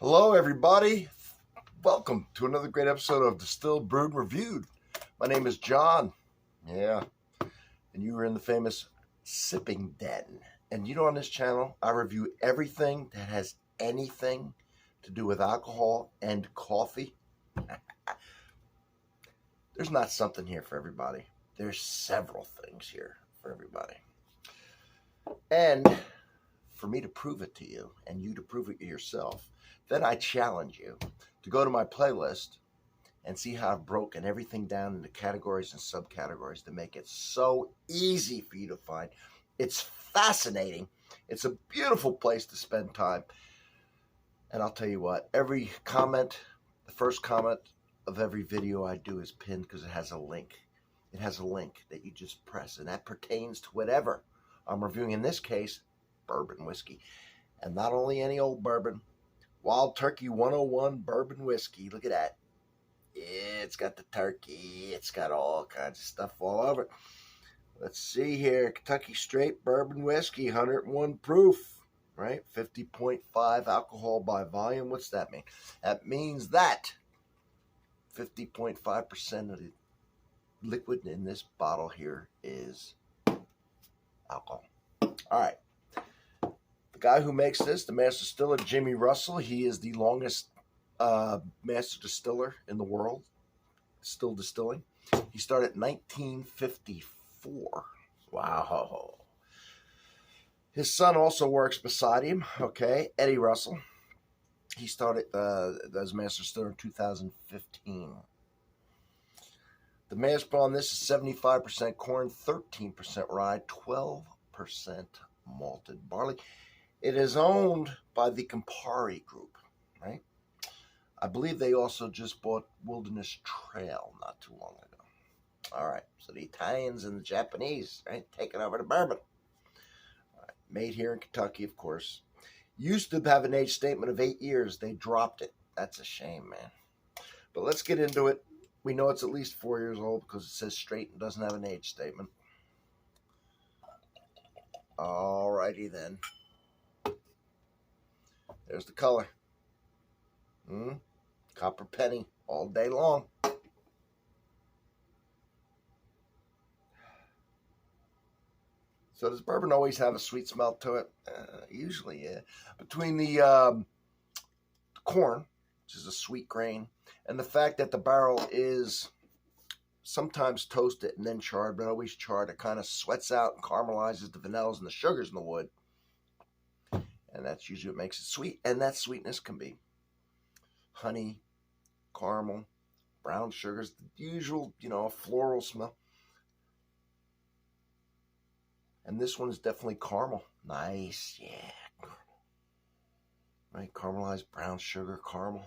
Hello, everybody. Welcome to another great episode of Distilled, Brewed, Reviewed. My name is John. Yeah, and you are in the famous Sipping Den. And you know, on this channel, I review everything that has anything to do with alcohol and coffee. There's not something here for everybody. There's several things here for everybody. And for me to prove it to you and you to prove it yourself, then I challenge you to go to my playlist and see how I've broken everything down into categories and subcategories to make it so easy for you to find. It's fascinating. It's a beautiful place to spend time. And I'll tell you what, every comment, the first comment of every video I do is pinned because it has a link. It has a link that you just press, and that pertains to whatever I'm reviewing. In this case, bourbon whiskey. And not only any old bourbon, Wild Turkey 101 bourbon whiskey. Look at that. It's got the turkey. It's got all kinds of stuff all over. Let's see here. Kentucky Straight Bourbon Whiskey, 101 proof, right? 50.5 alcohol by volume. What's that mean? That means that 50.5% of the liquid in this bottle here is alcohol. All right. The guy who makes this, the master distiller, Jimmy Russell, he is the longest master distiller in the world, still distilling. He started in 1954. Wow. His son also works beside him, okay, Eddie Russell. He started as master distiller in 2015. The mash bill on this is 75% corn, 13% rye, 12% malted barley. It is owned by the Campari group, right? I believe they also just bought Wilderness Trail not too long ago. All right, so the Italians and the Japanese, right, taking over the bourbon. All right, made here in Kentucky, of course. Used to have an age statement of 8 years. They dropped it. That's a shame, man. But let's get into it. We know it's at least 4 years old because it says straight and doesn't have an age statement. All righty then. There's the color. Copper penny all day long. So does bourbon always have a sweet smell to it? Usually, yeah. Between the corn, which is a sweet grain, and the fact that the barrel is sometimes toasted and then charred, but always charred, it kind of sweats out and caramelizes the vanillas and the sugars in the wood. And that's usually what makes it sweet. And that sweetness can be honey, caramel, brown sugars, the usual, a floral smell. And this one is definitely caramel. Nice, yeah. Right, caramelized brown sugar, caramel.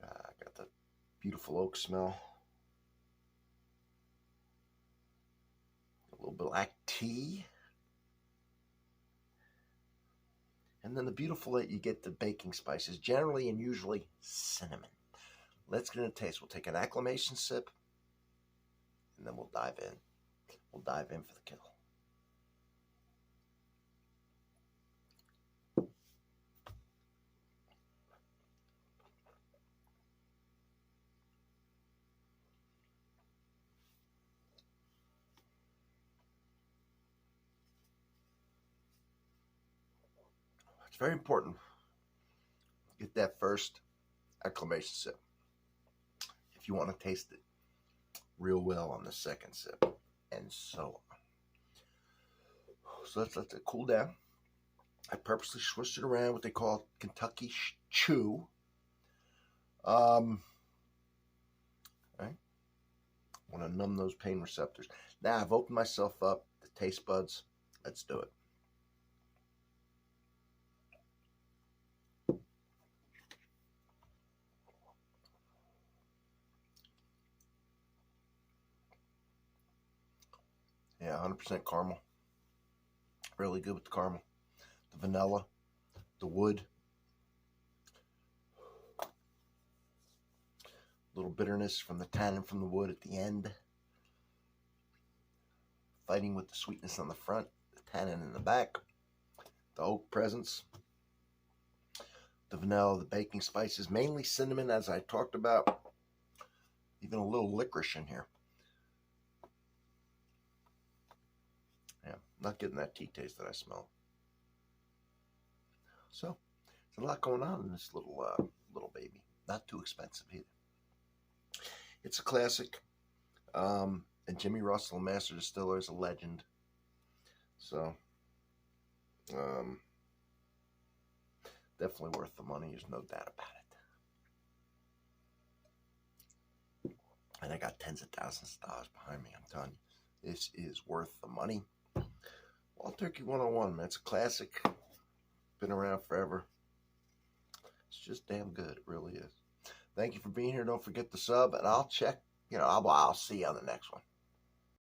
Got the beautiful oak smell. A little black tea. And then the beautiful that you get the baking spices, generally and usually cinnamon. Let's get into taste. We'll take an acclimation sip, and then we'll dive in. We'll dive in for the kill. It's very important. Get that first acclimation sip if you want to taste it real well on the second sip, and so on. So let's let it cool down. I purposely swished it around what they call Kentucky Chew. Right? Want to numb those pain receptors. Now I've opened myself up, the taste buds. Let's do it. Yeah, 100% caramel. Really good with the caramel. The vanilla, the wood. A little bitterness from the tannin from the wood at the end. Fighting with the sweetness on the front, the tannin in the back, the oak presence, the vanilla, the baking spices, mainly cinnamon, as I talked about, even a little licorice in here. Yeah, not getting that tea taste that I smell. So, there's a lot going on in this little baby. Not too expensive either. It's a classic. And Jimmy Russell, Master Distiller, is a legend. So, definitely worth the money. There's no doubt about it. And I got tens of thousands of dollars behind me. I'm telling you, this is worth the money. Wild Turkey 101, man. It's a classic. Been around forever. It's just damn good. It really is. Thank you for being here. Don't forget to sub, and I'll check. I'll see you on the next one.